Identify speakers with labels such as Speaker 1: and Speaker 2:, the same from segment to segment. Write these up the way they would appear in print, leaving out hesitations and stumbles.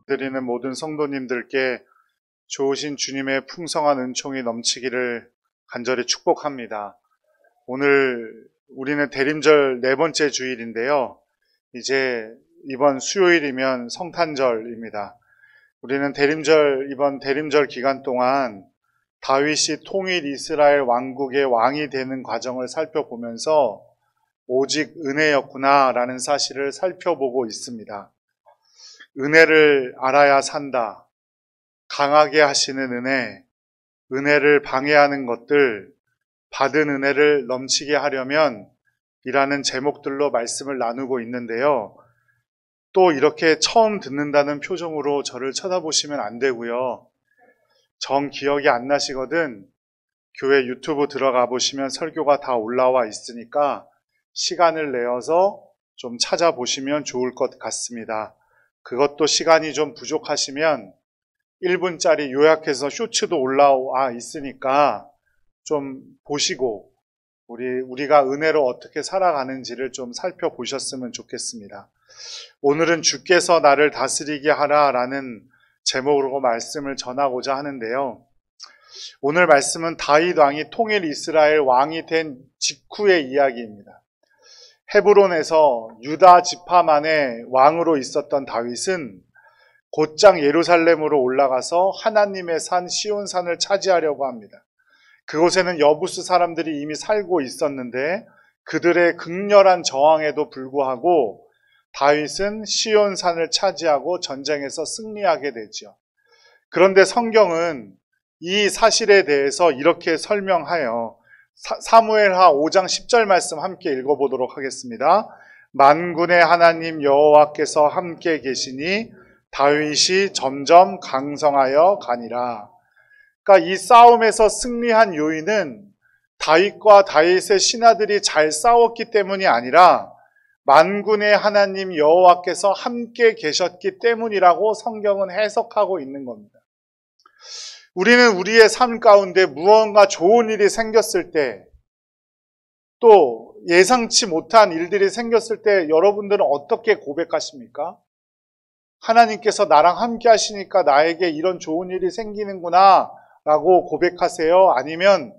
Speaker 1: 드리는 모든 성도님들께 좋으신 주님의 풍성한 은총이 넘치기를 간절히 축복합니다. 오늘 우리는 대림절 네 번째 주일인데요. 이제 이번 수요일이면 성탄절입니다. 우리는 이번 대림절 기간 동안 다윗이 통일 이스라엘 왕국의 왕이 되는 과정을 살펴보면서 오직 은혜였구나라는 사실을 살펴보고 있습니다. 은혜를 알아야 산다. 강하게 하시는 은혜, 은혜를 방해하는 것들, 받은 은혜를 넘치게 하려면 이라는 제목들로 말씀을 나누고 있는데요. 또 이렇게 처음 듣는다는 표정으로 저를 쳐다보시면 안 되고요. 정 기억이 안 나시거든 교회 유튜브 들어가 보시면 설교가 다 올라와 있으니까 시간을 내어서 좀 찾아보시면 좋을 것 같습니다. 그것도 시간이 좀 부족하시면 1분짜리 요약해서 쇼츠도 올라와 있으니까 좀 보시고 우리가 은혜로 어떻게 살아가는지를 좀 살펴보셨으면 좋겠습니다. 오늘은 주께서 나를 다스리게 하라라는 제목으로 말씀을 전하고자 하는데요. 오늘 말씀은 다윗 왕이 통일 이스라엘 왕이 된 직후의 이야기입니다. 헤브론에서 유다 지파만의 왕으로 있었던 다윗은 곧장 예루살렘으로 올라가서 하나님의 산 시온산을 차지하려고 합니다. 그곳에는 여부스 사람들이 이미 살고 있었는데 그들의 극렬한 저항에도 불구하고 다윗은 시온산을 차지하고 전쟁에서 승리하게 되죠. 그런데 성경은 이 사실에 대해서 이렇게 설명하여 사무엘하 5장 10절 말씀 함께 읽어보도록 하겠습니다. 만군의 하나님 여호와께서 함께 계시니 다윗이 점점 강성하여 가니라. 그러니까 이 싸움에서 승리한 요인은 다윗과 다윗의 신하들이 잘 싸웠기 때문이 아니라 만군의 하나님 여호와께서 함께 계셨기 때문이라고 성경은 해석하고 있는 겁니다. 우리는 우리의 삶 가운데 무언가 좋은 일이 생겼을 때, 또 예상치 못한 일들이 생겼을 때 여러분들은 어떻게 고백하십니까? 하나님께서 나랑 함께 하시니까 나에게 이런 좋은 일이 생기는구나 라고 고백하세요? 아니면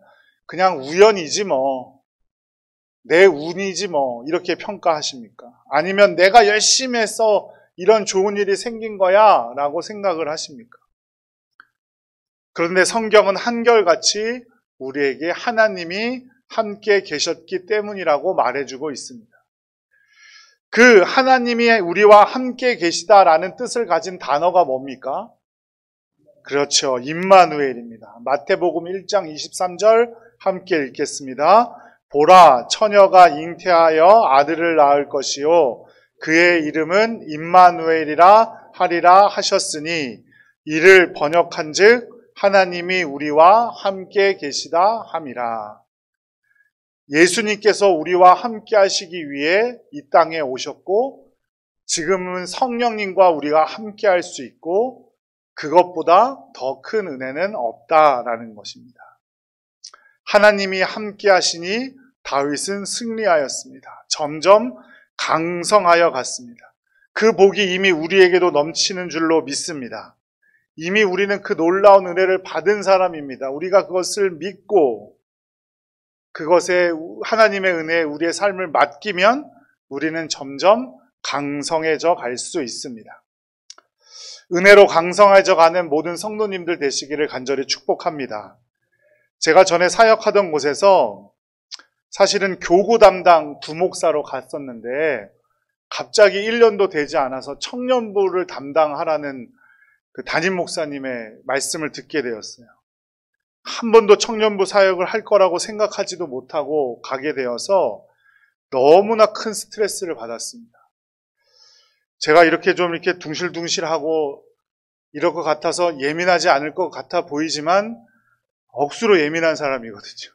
Speaker 1: 그냥 우연이지 뭐, 내 운이지 뭐 이렇게 평가하십니까? 아니면 내가 열심히 해서 이런 좋은 일이 생긴 거야 라고 생각을 하십니까? 그런데 성경은 한결같이 우리에게 하나님이 함께 계셨기 때문이라고 말해주고 있습니다. 그 하나님이 우리와 함께 계시다라는 뜻을 가진 단어가 뭡니까? 그렇죠. 임마누엘입니다. 마태복음 1장 23절 함께 읽겠습니다. 보라, 처녀가 잉태하여 아들을 낳을 것이요 그의 이름은 임마누엘이라 하리라 하셨으니 이를 번역한즉 하나님이 우리와 함께 계시다 함이라. 예수님께서 우리와 함께 하시기 위해 이 땅에 오셨고 지금은 성령님과 우리가 함께 할 수 있고 그것보다 더 큰 은혜는 없다라는 것입니다. 하나님이 함께 하시니 다윗은 승리하였습니다. 점점 강성하여 갔습니다. 그 복이 이미 우리에게도 넘치는 줄로 믿습니다. 이미 우리는 그 놀라운 은혜를 받은 사람입니다. 우리가 그것을 믿고 그것에 하나님의 은혜에 우리의 삶을 맡기면 우리는 점점 강성해져 갈 수 있습니다. 은혜로 강성해져 가는 모든 성도님들 되시기를 간절히 축복합니다. 제가 전에 사역하던 곳에서 사실은 교구 담당 부목사로 갔었는데 갑자기 1년도 되지 않아서 청년부를 담당하라는 그 담임 목사님의 말씀을 듣게 되었어요. 한 번도 청년부 사역을 할 거라고 생각하지도 못하고 가게 되어서 너무나 큰 스트레스를 받았습니다. 제가 이렇게 둥실둥실하고 이럴 것 같아서 예민하지 않을 것 같아 보이지만 억수로 예민한 사람이거든요.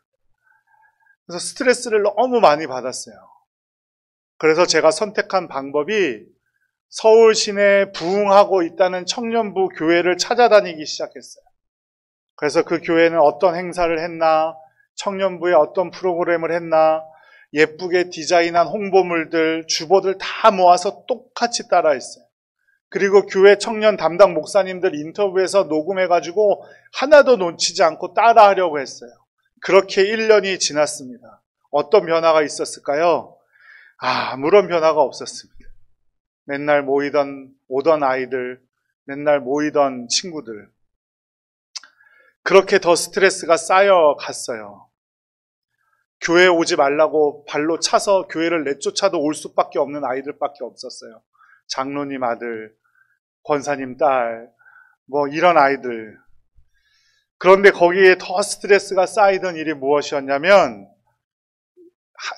Speaker 1: 그래서 스트레스를 너무 많이 받았어요. 그래서 제가 선택한 방법이 서울 시내에 부흥하고 있다는 청년부 교회를 찾아다니기 시작했어요. 그래서 그 교회는 어떤 행사를 했나, 청년부에 어떤 프로그램을 했나, 예쁘게 디자인한 홍보물들, 주보들 다 모아서 똑같이 따라했어요. 그리고 교회 청년 담당 목사님들 인터뷰에서 녹음해가지고 하나도 놓치지 않고 따라하려고 했어요. 그렇게 1년이 지났습니다. 어떤 변화가 있었을까요? 아무런 변화가 없었습니다. 맨날 오던 아이들, 맨날 모이던 친구들. 그렇게 더 스트레스가 쌓여갔어요. 교회에 오지 말라고 발로 차서 교회를 내쫓아도 올 수밖에 없는 아이들밖에 없었어요. 장로님 아들, 권사님 딸, 이런 아이들. 그런데 거기에 더 스트레스가 쌓이던 일이 무엇이었냐면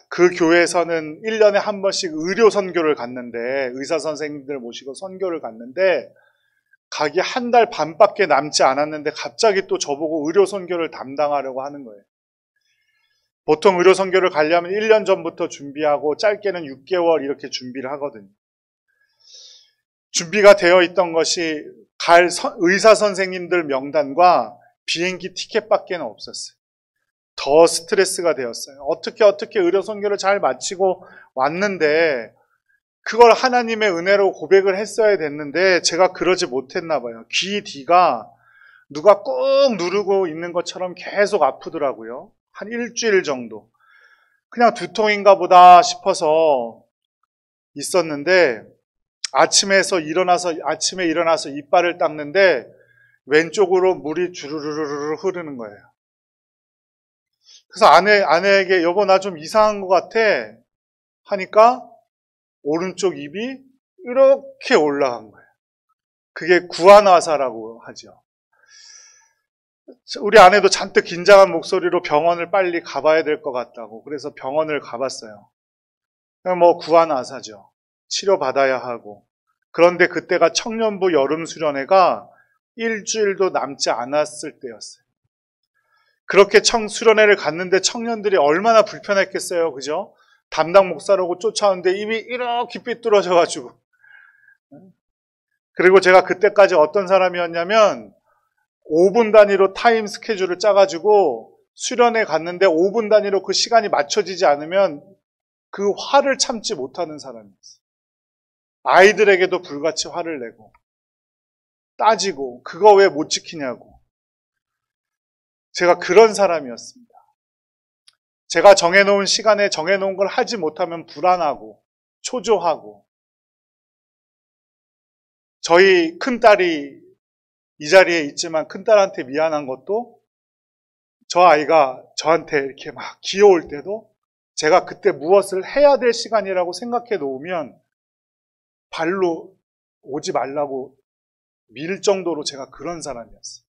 Speaker 1: 그 교회에서는 1년에 한 번씩 의료 선교를 갔는데, 의사 선생님들 모시고 선교를 갔는데 가기 한 달 반밖에 남지 않았는데 갑자기 또 저보고 의료 선교를 담당하려고 하는 거예요. 보통 의료 선교를 가려면 1년 전부터 준비하고 짧게는 6개월 이렇게 준비를 하거든요. 준비가 되어 있던 것이 갈 의사 선생님들 명단과 비행기 티켓밖에 없었어요. 더 스트레스가 되었어요. 어떻게 의료 선교를 잘 마치고 왔는데 그걸 하나님의 은혜로 고백을 했어야 됐는데 제가 그러지 못했나 봐요. 귀 뒤가 누가 꾹 누르고 있는 것처럼 계속 아프더라고요. 한 일주일 정도. 그냥 두통인가 보다 싶어서 있었는데 아침에 일어나서 이빨을 닦는데 왼쪽으로 물이 주르르르 흐르는 거예요. 그래서 아내에게 여보 나 좀 이상한 것 같아 하니까 오른쪽 입이 이렇게 올라간 거예요. 그게 구안화사라고 하죠. 우리 아내도 잔뜩 긴장한 목소리로 병원을 빨리 가봐야 될 것 같다고. 그래서 병원을 가봤어요. 구안화사죠. 치료받아야 하고. 그런데 그때가 청년부 여름수련회가 일주일도 남지 않았을 때였어요. 그렇게 수련회를 갔는데 청년들이 얼마나 불편했겠어요. 그죠? 담당 목사라고 쫓아오는데 입이 이렇게 삐뚤어져가지고. 그리고 제가 그때까지 어떤 사람이었냐면 5분 단위로 타임 스케줄을 짜가지고 수련회 갔는데 5분 단위로 그 시간이 맞춰지지 않으면 그 화를 참지 못하는 사람이었어요. 아이들에게도 불같이 화를 내고 따지고 그거 왜 못 지키냐고. 제가 그런 사람이었습니다. 제가 정해놓은 시간에 정해놓은 걸 하지 못하면 불안하고 초조하고. 저희 큰딸이 이 자리에 있지만 큰딸한테 미안한 것도 저 아이가 저한테 이렇게 막 기어올 때도 제가 그때 무엇을 해야 될 시간이라고 생각해 놓으면 발로 오지 말라고 밀 정도로 제가 그런 사람이었어요.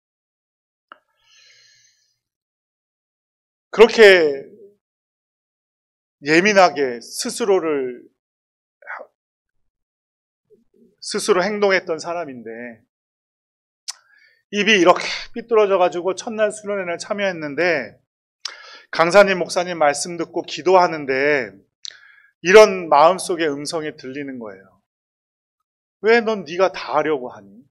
Speaker 1: 그렇게 예민하게 스스로 행동했던 사람인데 입이 이렇게 삐뚤어져가지고 첫날 수련회를 참여했는데 강사님, 목사님 말씀 듣고 기도하는데 이런 마음속의 음성이 들리는 거예요. 왜 넌 네가 다 하려고 하니?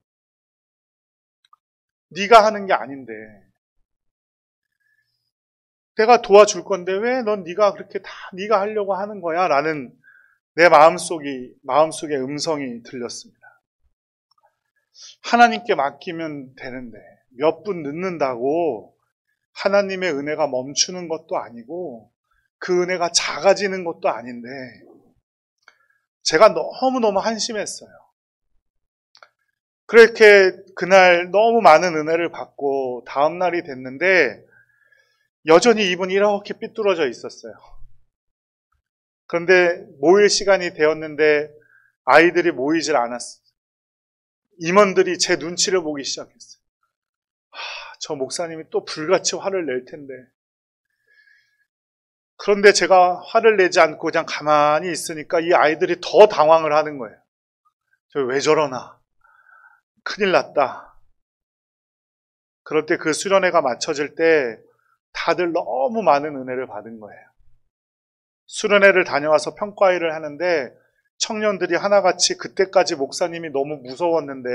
Speaker 1: 네가 하는 게 아닌데. 내가 도와줄 건데 왜 넌 네가 그렇게 다 네가 하려고 하는 거야? 라는 내 마음속의 음성이 들렸습니다. 하나님께 맡기면 되는데 몇 분 늦는다고 하나님의 은혜가 멈추는 것도 아니고 그 은혜가 작아지는 것도 아닌데 제가 너무너무 한심했어요. 그렇게 그날 너무 많은 은혜를 받고 다음 날이 됐는데 여전히 입은 이렇게 삐뚤어져 있었어요. 그런데 모일 시간이 되었는데 아이들이 모이질 않았어요. 임원들이 제 눈치를 보기 시작했어요. 저 목사님이 또 불같이 화를 낼 텐데. 그런데 제가 화를 내지 않고 그냥 가만히 있으니까 이 아이들이 더 당황을 하는 거예요. 저 왜 저러나. 큰일 났다. 그럴 때 그 수련회가 마쳐질 때 다들 너무 많은 은혜를 받은 거예요. 수련회를 다녀와서 평가회를 하는데 청년들이 하나같이 그때까지 목사님이 너무 무서웠는데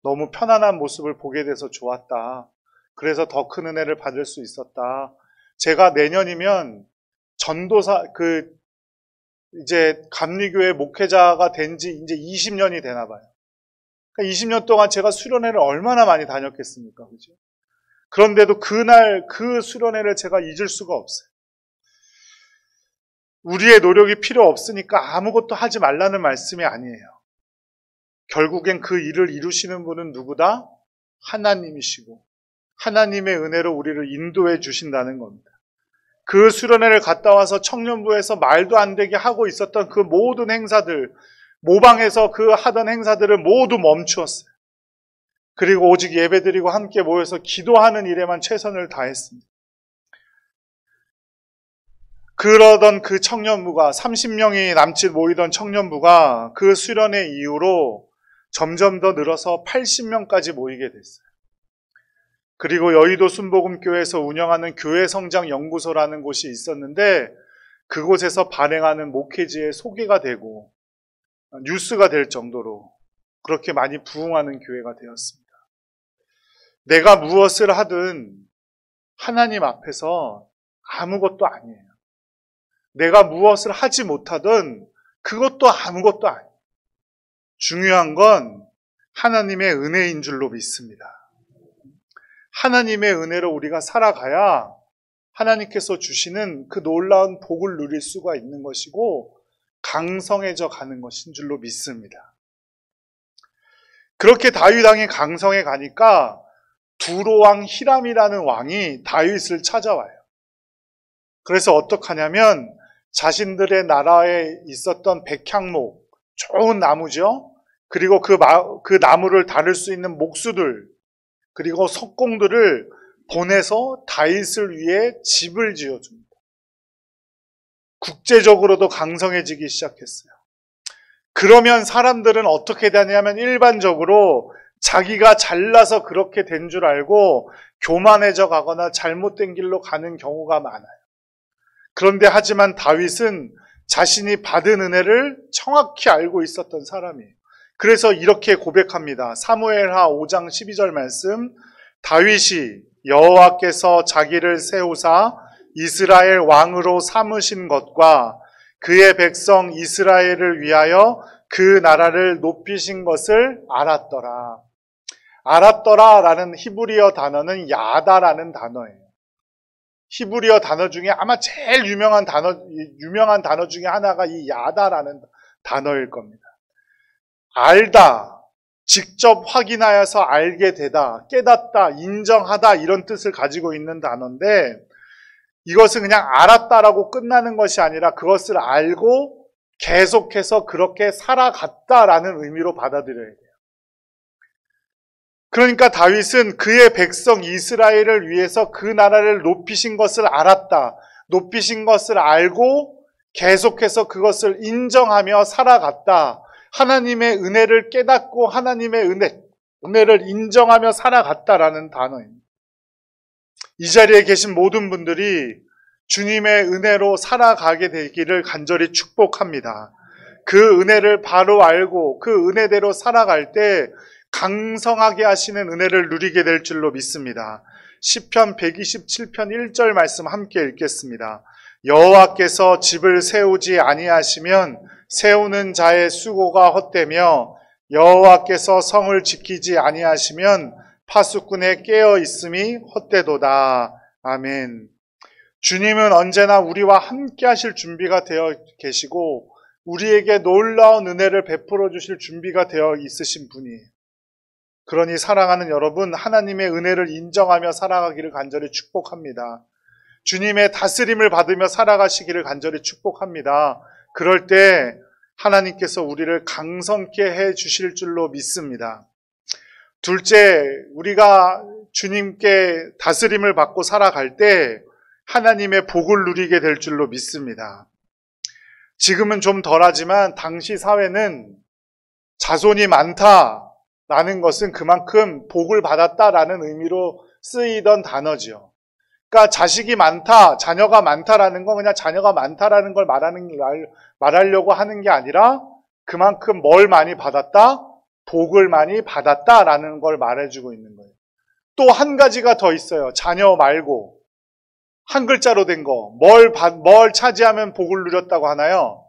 Speaker 1: 너무 편안한 모습을 보게 돼서 좋았다. 그래서 더 큰 은혜를 받을 수 있었다. 제가 내년이면 전도사, 이제 감리교회 목회자가 된 지 이제 20년이 되나 봐요. 그러니까 20년 동안 제가 수련회를 얼마나 많이 다녔겠습니까? 그죠? 그런데도 그날 그 수련회를 제가 잊을 수가 없어요. 우리의 노력이 필요 없으니까 아무것도 하지 말라는 말씀이 아니에요. 결국엔 그 일을 이루시는 분은 누구다? 하나님이시고 하나님의 은혜로 우리를 인도해 주신다는 겁니다. 그 수련회를 갔다 와서 청년부에서 말도 안 되게 하고 있었던 그 모든 행사들, 모방에서 그 하던 행사들을 모두 멈추었어요. 그리고 오직 예배드리고 함께 모여서 기도하는 일에만 최선을 다했습니다. 그러던 그 청년부가 30명이 남짓 모이던 청년부가 그 수련회 이후로 점점 더 늘어서 80명까지 모이게 됐어요. 그리고 여의도 순복음교회에서 운영하는 교회성장연구소라는 곳이 있었는데 그곳에서 발행하는 목회지에 소개가 되고 뉴스가 될 정도로 그렇게 많이 부흥하는 교회가 되었습니다. 내가 무엇을 하든 하나님 앞에서 아무것도 아니에요. 내가 무엇을 하지 못하든 그것도 아무것도 아니에요. 중요한 건 하나님의 은혜인 줄로 믿습니다. 하나님의 은혜로 우리가 살아가야 하나님께서 주시는 그 놀라운 복을 누릴 수가 있는 것이고 강성해져 가는 것인 줄로 믿습니다. 그렇게 다윗 왕이 강성해 가니까 두로왕 히람이라는 왕이 다윗을 찾아와요. 그래서 어떡하냐면 자신들의 나라에 있었던 백향목, 좋은 나무죠. 그리고 그 나무를 다룰 수 있는 목수들, 그리고 석공들을 보내서 다윗을 위해 집을 지어줍니다. 국제적으로도 강성해지기 시작했어요. 그러면 사람들은 어떻게 되냐면 일반적으로 자기가 잘나서 그렇게 된 줄 알고 교만해져 가거나 잘못된 길로 가는 경우가 많아요. 그런데 하지만 다윗은 자신이 받은 은혜를 정확히 알고 있었던 사람이에요. 그래서 이렇게 고백합니다. 사무엘하 5장 12절 말씀, 다윗이 여호와께서 자기를 세우사 이스라엘 왕으로 삼으신 것과 그의 백성 이스라엘을 위하여 그 나라를 높이신 것을 알았더라. 알았더라라는 히브리어 단어는 야다라는 단어예요. 히브리어 단어 중에 아마 제일 유명한 단어 중에 하나가 이 야다라는 단어일 겁니다. 알다, 직접 확인하여서 알게 되다, 깨닫다, 인정하다 이런 뜻을 가지고 있는 단어인데 이것은 그냥 알았다라고 끝나는 것이 아니라 그것을 알고 계속해서 그렇게 살아갔다라는 의미로 받아들여야 돼요. 그러니까 다윗은 그의 백성 이스라엘을 위해서 그 나라를 높이신 것을 알았다. 높이신 것을 알고 계속해서 그것을 인정하며 살아갔다. 하나님의 은혜를 깨닫고 하나님의 은혜를 인정하며 살아갔다라는 단어입니다. 이 자리에 계신 모든 분들이 주님의 은혜로 살아가게 되기를 간절히 축복합니다. 그 은혜를 바로 알고 그 은혜대로 살아갈 때 강성하게 하시는 은혜를 누리게 될 줄로 믿습니다. 시편 127편 1절 말씀 함께 읽겠습니다. 여호와께서 집을 세우지 아니하시면 세우는 자의 수고가 헛되며 여호와께서 성을 지키지 아니하시면 파수꾼의 깨어 있음이 헛되도다. 아멘. 주님은 언제나 우리와 함께 하실 준비가 되어 계시고 우리에게 놀라운 은혜를 베풀어 주실 준비가 되어 있으신 분이에요. 그러니 사랑하는 여러분, 하나님의 은혜를 인정하며 살아가기를 간절히 축복합니다. 주님의 다스림을 받으며 살아가시기를 간절히 축복합니다. 그럴 때 하나님께서 우리를 강성케 해 주실 줄로 믿습니다. 둘째, 우리가 주님께 다스림을 받고 살아갈 때 하나님의 복을 누리게 될 줄로 믿습니다. 지금은 좀 덜하지만 당시 사회는 자손이 많다라는 것은 그만큼 복을 받았다라는 의미로 쓰이던 단어죠. 그러니까 자식이 많다, 자녀가 많다라는 건 그냥 자녀가 많다라는 걸 말하려고 하는 게 아니라 그만큼 뭘 많이 받았다? 복을 많이 받았다라는 걸 말해주고 있는 거예요. 또 한 가지가 더 있어요. 자녀 말고 한 글자로 된 거. 뭘 차지하면 복을 누렸다고 하나요?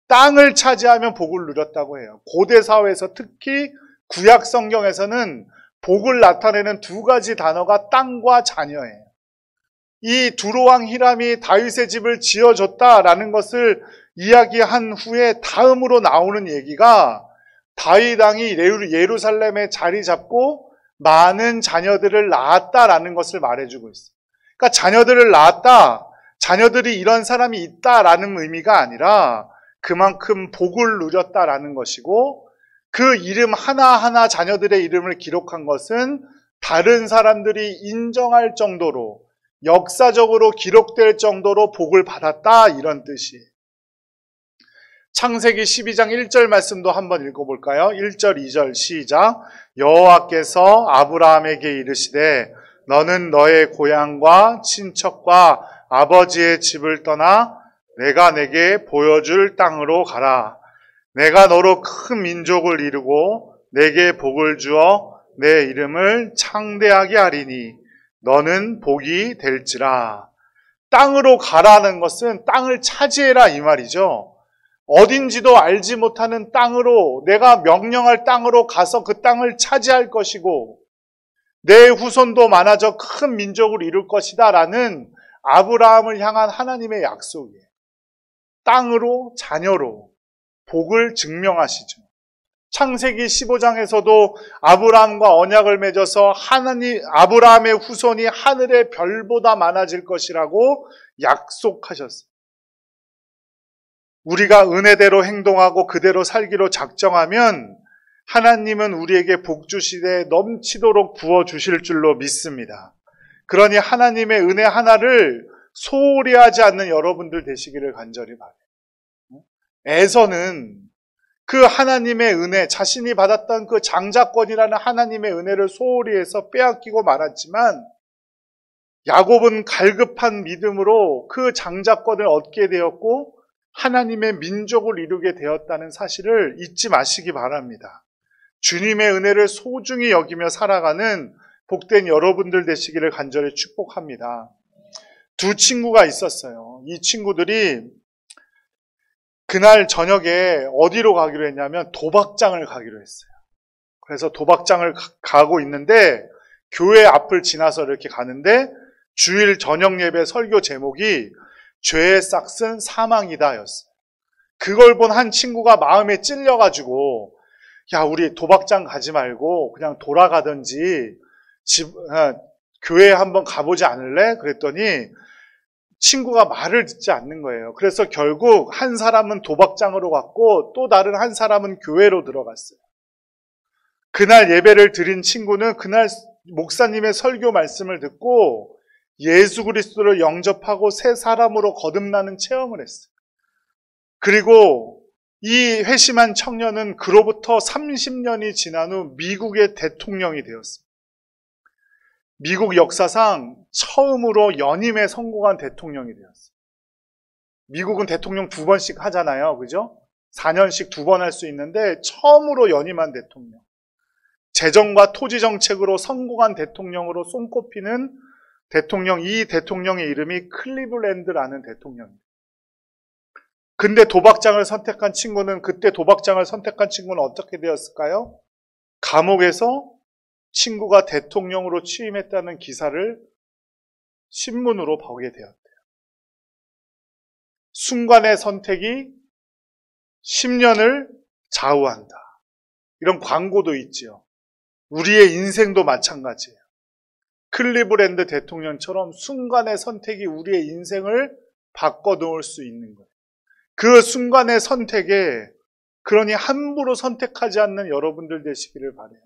Speaker 1: 땅을 차지하면 복을 누렸다고 해요. 고대 사회에서 특히 구약 성경에서는 복을 나타내는 두 가지 단어가 땅과 자녀예요. 이 두로왕 히람이 다윗의 집을 지어줬다라는 것을 이야기한 후에 다음으로 나오는 얘기가 다윗 왕이 예루살렘에 자리 잡고 많은 자녀들을 낳았다라는 것을 말해주고 있어요. 그러니까 자녀들을 낳았다, 자녀들이 이런 사람이 있다라는 의미가 아니라 그만큼 복을 누렸다라는 것이고, 그 이름 하나하나 자녀들의 이름을 기록한 것은 다른 사람들이 인정할 정도로, 역사적으로 기록될 정도로 복을 받았다, 이런 뜻이에요. 창세기 12장 1절 말씀도 한번 읽어볼까요? 1절 2절 시작. 여호와께서 아브라함에게 이르시되 너는 너의 고향과 친척과 아버지의 집을 떠나 내가 내게 보여줄 땅으로 가라. 내가 너로 큰 민족을 이루고 내게 복을 주어 내 이름을 창대하게 하리니 너는 복이 될지라. 땅으로 가라는 것은 땅을 차지해라 이 말이죠. 어딘지도 알지 못하는 땅으로, 내가 명령할 땅으로 가서 그 땅을 차지할 것이고 내 후손도 많아져 큰 민족을 이룰 것이다 라는 아브라함을 향한 하나님의 약속이에요. 땅으로, 자녀로 복을 증명하시죠. 창세기 15장에서도 아브라함과 언약을 맺어서 아브라함의 후손이 하늘의 별보다 많아질 것이라고 약속하셨어요. 우리가 은혜대로 행동하고 그대로 살기로 작정하면 하나님은 우리에게 복 주시되 넘치도록 부어주실 줄로 믿습니다. 그러니 하나님의 은혜 하나를 소홀히 하지 않는 여러분들 되시기를 간절히 바라요. 에서는 그 하나님의 은혜, 자신이 받았던 그 장자권이라는 하나님의 은혜를 소홀히 해서 빼앗기고 말았지만 야곱은 갈급한 믿음으로 그 장자권을 얻게 되었고 하나님의 민족을 이루게 되었다는 사실을 잊지 마시기 바랍니다. 주님의 은혜를 소중히 여기며 살아가는 복된 여러분들 되시기를 간절히 축복합니다. 두 친구가 있었어요. 이 친구들이 그날 저녁에 어디로 가기로 했냐면 도박장을 가기로 했어요. 그래서 도박장을 가고 있는데 교회 앞을 지나서 이렇게 가는데 주일 저녁 예배 설교 제목이 죄의 싹은 사망이다 였어요. 그걸 본 한 친구가 마음에 찔려가지고 야, 우리 도박장 가지 말고 그냥 돌아가든지 교회에 한번 가보지 않을래? 그랬더니 친구가 말을 듣지 않는 거예요. 그래서 결국 한 사람은 도박장으로 갔고 또 다른 한 사람은 교회로 들어갔어요. 그날 예배를 드린 친구는 그날 목사님의 설교 말씀을 듣고 예수 그리스도를 영접하고 새 사람으로 거듭나는 체험을 했어요. 그리고 이 회심한 청년은 그로부터 30년이 지난 후 미국의 대통령이 되었습니다. 미국 역사상 처음으로 연임에 성공한 대통령이 되었어요. 미국은 대통령 2번씩 하잖아요. 그죠? 4년씩 2번 할 수 있는데 처음으로 연임한 대통령. 재정과 토지 정책으로 성공한 대통령으로 손꼽히는 대통령, 이 대통령의 이름이 클리블랜드라는 대통령입니다. 근데 도박장을 선택한 친구는, 그때 도박장을 선택한 친구는 어떻게 되었을까요? 감옥에서 친구가 대통령으로 취임했다는 기사를 신문으로 보게 되었대요. 순간의 선택이 10년을 좌우한다. 이런 광고도 있지요. 우리의 인생도 마찬가지예요. 클리블랜드 대통령처럼 순간의 선택이 우리의 인생을 바꿔놓을 수 있는 거예요. 그 순간의 선택에, 그러니 함부로 선택하지 않는 여러분들 되시기를 바라요.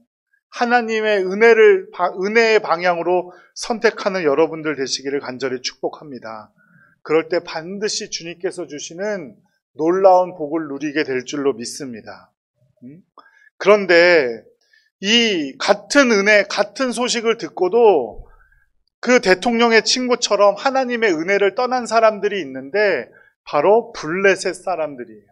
Speaker 1: 하나님의 은혜의 방향으로 선택하는 여러분들 되시기를 간절히 축복합니다. 그럴 때 반드시 주님께서 주시는 놀라운 복을 누리게 될 줄로 믿습니다. 그런데 이 같은 은혜, 같은 소식을 듣고도 그 대통령의 친구처럼 하나님의 은혜를 떠난 사람들이 있는데 바로 블레셋 사람들이에요.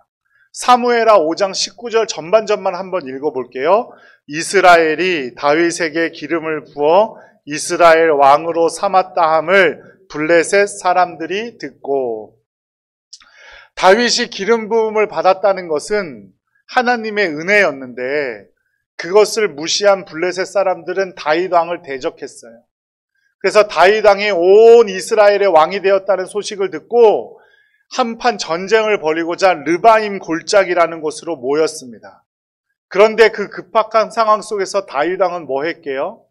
Speaker 1: 사무엘하 5장 19절 전반전만 한번 읽어볼게요. 이스라엘이 다윗에게 기름을 부어 이스라엘 왕으로 삼았다함을 블레셋 사람들이 듣고, 다윗이 기름 부음을 받았다는 것은 하나님의 은혜였는데 그것을 무시한 블레셋 사람들은 다윗 왕을 대적했어요. 그래서 다윗 왕이 온 이스라엘의 왕이 되었다는 소식을 듣고 한판 전쟁을 벌이고자 르바임 골짜기라는 곳으로 모였습니다. 그런데 그 급박한 상황 속에서 다윗 왕은 뭐 했게요?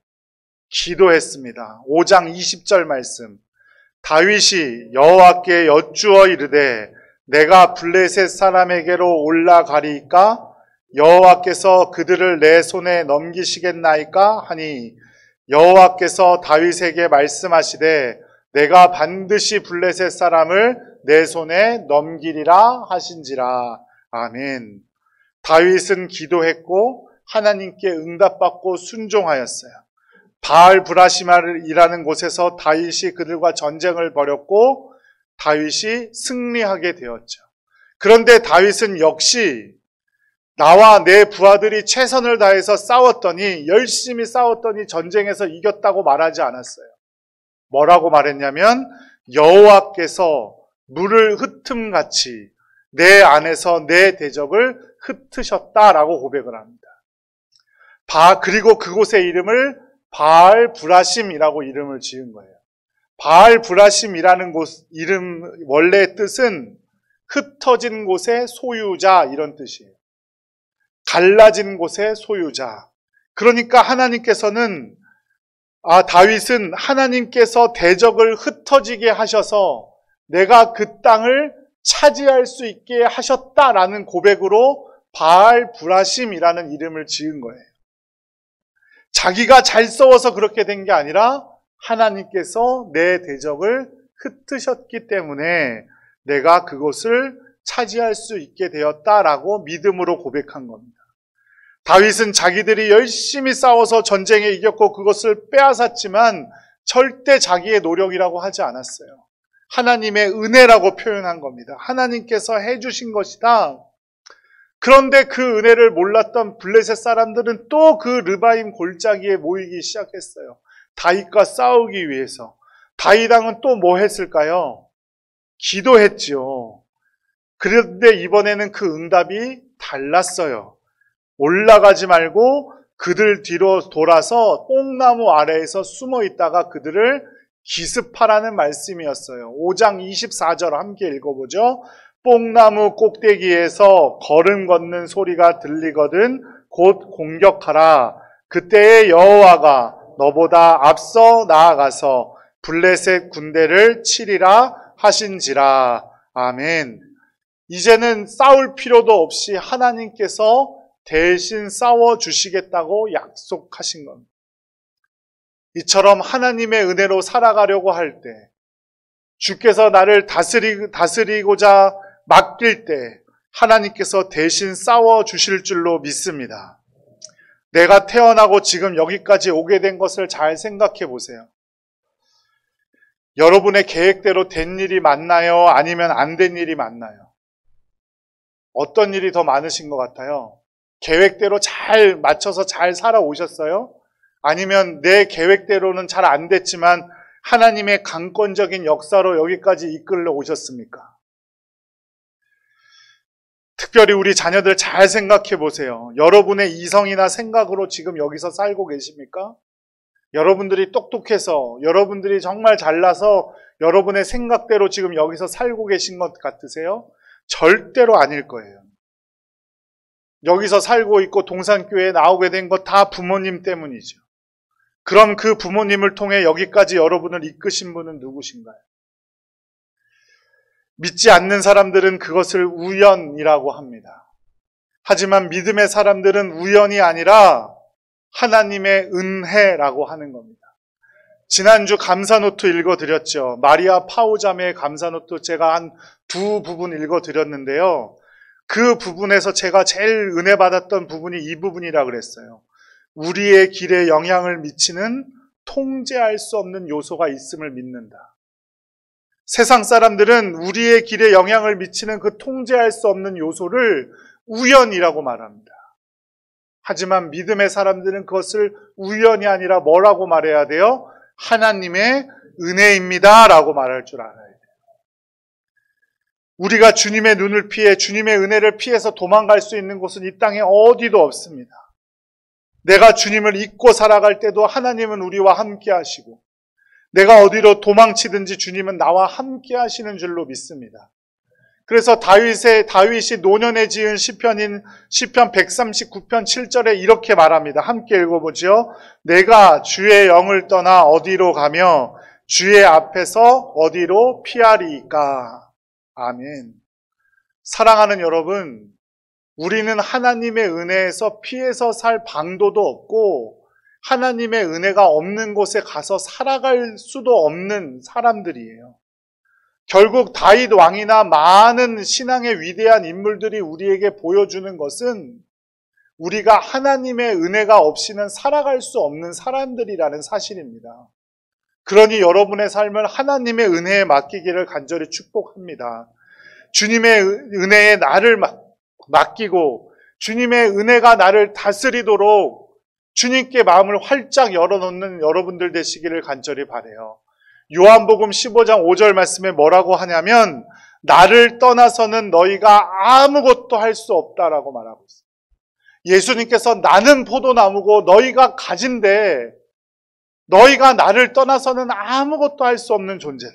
Speaker 1: 기도했습니다. 5장 20절 말씀. 다윗이 여호와께 여쭈어 이르되 내가 블레셋 사람에게로 올라가리이까 여호와께서 그들을 내 손에 넘기시겠나이까 하니 여호와께서 다윗에게 말씀하시되 내가 반드시 블레셋 사람을 내 손에 넘기리라 하신지라. 아멘. 다윗은 기도했고 하나님께 응답받고 순종하였어요. 바알 브라시마이라는 곳에서 다윗이 그들과 전쟁을 벌였고 다윗이 승리하게 되었죠. 그런데 다윗은 역시 나와 내 부하들이 최선을 다해서 싸웠더니, 열심히 싸웠더니 전쟁에서 이겼다고 말하지 않았어요. 뭐라고 말했냐면 여호와께서 물을 흩음같이 내 안에서 내 대적을 흩으셨다라고 고백을 합니다. 그리고 그곳의 이름을 바알 브라심이라고 이름을 지은 거예요. 바알 브라심이라는 곳 이름 원래의 뜻은 흩어진 곳의 소유자 이런 뜻이에요. 갈라진 곳의 소유자. 그러니까 하나님께서는 다윗은 하나님께서 대적을 흩어지게 하셔서 내가 그 땅을 차지할 수 있게 하셨다라는 고백으로 바알 브라심이라는 이름을 지은 거예요. 자기가 잘 싸워서 그렇게 된 게 아니라 하나님께서 내 대적을 흩으셨기 때문에 내가 그곳을 차지할 수 있게 되었다라고 믿음으로 고백한 겁니다. 다윗은 자기들이 열심히 싸워서 전쟁에 이겼고 그것을 빼앗았지만 절대 자기의 노력이라고 하지 않았어요. 하나님의 은혜라고 표현한 겁니다. 하나님께서 해주신 것이다. 그런데 그 은혜를 몰랐던 블레셋 사람들은 또 그 르바임 골짜기에 모이기 시작했어요. 다윗과 싸우기 위해서. 다윗 왕은 또 뭐 했을까요? 기도했지요. 그런데 이번에는 그 응답이 달랐어요. 올라가지 말고 그들 뒤로 돌아서 뽕나무 아래에서 숨어 있다가 그들을 기습하라는 말씀이었어요. 5장 24절 함께 읽어보죠. 뽕나무 꼭대기에서 걸음 걷는 소리가 들리거든 곧 공격하라. 그때의 여호와가 너보다 앞서 나아가서 블레셋 군대를 치리라 하신지라. 아멘. 이제는 싸울 필요도 없이 하나님께서 대신 싸워주시겠다고 약속하신 겁니다. 이처럼 하나님의 은혜로 살아가려고 할 때, 주께서 나를 다스리고자 맡길 때 하나님께서 대신 싸워주실 줄로 믿습니다. 내가 태어나고 지금 여기까지 오게 된 것을 잘 생각해 보세요. 여러분의 계획대로 된 일이 많나요? 아니면 안 된 일이 많나요? 어떤 일이 더 많으신 것 같아요? 계획대로 잘 맞춰서 잘 살아오셨어요? 아니면 내 계획대로는 잘 안 됐지만 하나님의 강권적인 역사로 여기까지 이끌러 오셨습니까? 특별히 우리 자녀들 잘 생각해 보세요. 여러분의 이성이나 생각으로 지금 여기서 살고 계십니까? 여러분들이 똑똑해서, 여러분들이 정말 잘나서 여러분의 생각대로 지금 여기서 살고 계신 것 같으세요? 절대로 아닐 거예요. 여기서 살고 있고 동산교회에 나오게 된 것 다 부모님 때문이죠. 그럼 그 부모님을 통해 여기까지 여러분을 이끄신 분은 누구신가요? 믿지 않는 사람들은 그것을 우연이라고 합니다. 하지만 믿음의 사람들은 우연이 아니라 하나님의 은혜라고 하는 겁니다. 지난주 감사노트 읽어드렸죠. 마리아 파우자매의 감사노트 제가 한 두 부분 읽어드렸는데요. 그 부분에서 제가 제일 은혜 받았던 부분이 이 부분이라 그랬어요. 우리의 길에 영향을 미치는 통제할 수 없는 요소가 있음을 믿는다. 세상 사람들은 우리의 길에 영향을 미치는 그 통제할 수 없는 요소를 우연이라고 말합니다. 하지만 믿음의 사람들은 그것을 우연이 아니라 뭐라고 말해야 돼요? 하나님의 은혜입니다 라고 말할 줄 알아야 돼요. 우리가 주님의 눈을 피해 주님의 은혜를 피해서 도망갈 수 있는 곳은 이 땅에 어디도 없습니다. 내가 주님을 잊고 살아갈 때도 하나님은 우리와 함께 하시고, 내가 어디로 도망치든지 주님은 나와 함께 하시는 줄로 믿습니다. 그래서 다윗이 노년에 지은 시편인 시편 139편 7절에 이렇게 말합니다. 함께 읽어보죠. 내가 주의 영을 떠나 어디로 가며 주의 앞에서 어디로 피하리이까. 아멘. 사랑하는 여러분, 우리는 하나님의 은혜에서 피해서 살 방도도 없고 하나님의 은혜가 없는 곳에 가서 살아갈 수도 없는 사람들이에요. 결국 다윗 왕이나 많은 신앙의 위대한 인물들이 우리에게 보여주는 것은 우리가 하나님의 은혜가 없이는 살아갈 수 없는 사람들이라는 사실입니다. 그러니 여러분의 삶을 하나님의 은혜에 맡기기를 간절히 축복합니다. 주님의 은혜에 나를 맡기고 주님의 은혜가 나를 다스리도록 주님께 마음을 활짝 열어놓는 여러분들 되시기를 간절히 바라요. 요한복음 15장 5절 말씀에 뭐라고 하냐면 나를 떠나서는 너희가 아무것도 할 수 없다라고 말하고 있어요. 예수님께서 나는 포도나무고 너희가 가지인데 너희가 나를 떠나서는 아무것도 할 수 없는 존재다.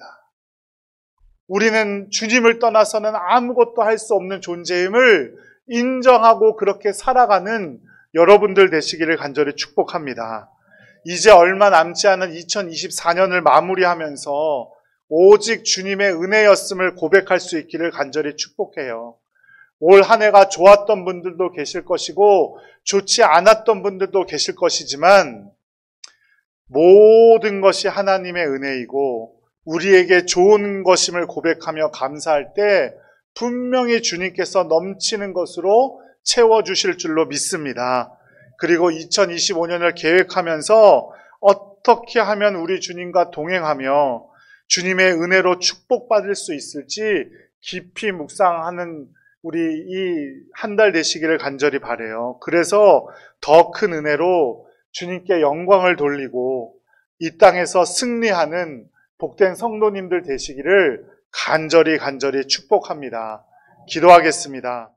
Speaker 1: 우리는 주님을 떠나서는 아무것도 할 수 없는 존재임을 인정하고 그렇게 살아가는 여러분들 되시기를 간절히 축복합니다. 이제 얼마 남지 않은 2024년을 마무리하면서 오직 주님의 은혜였음을 고백할 수 있기를 간절히 축복해요. 올 한 해가 좋았던 분들도 계실 것이고 좋지 않았던 분들도 계실 것이지만 모든 것이 하나님의 은혜이고 우리에게 좋은 것임을 고백하며 감사할 때 분명히 주님께서 넘치는 것으로 채워주실 줄로 믿습니다. 그리고 2025년을 계획하면서 어떻게 하면 우리 주님과 동행하며 주님의 은혜로 축복받을 수 있을지 깊이 묵상하는 우리 이 한 달 되시기를 간절히 바라요. 그래서 더 큰 은혜로 주님께 영광을 돌리고 이 땅에서 승리하는 복된 성도님들 되시기를 간절히 축복합니다. 기도하겠습니다.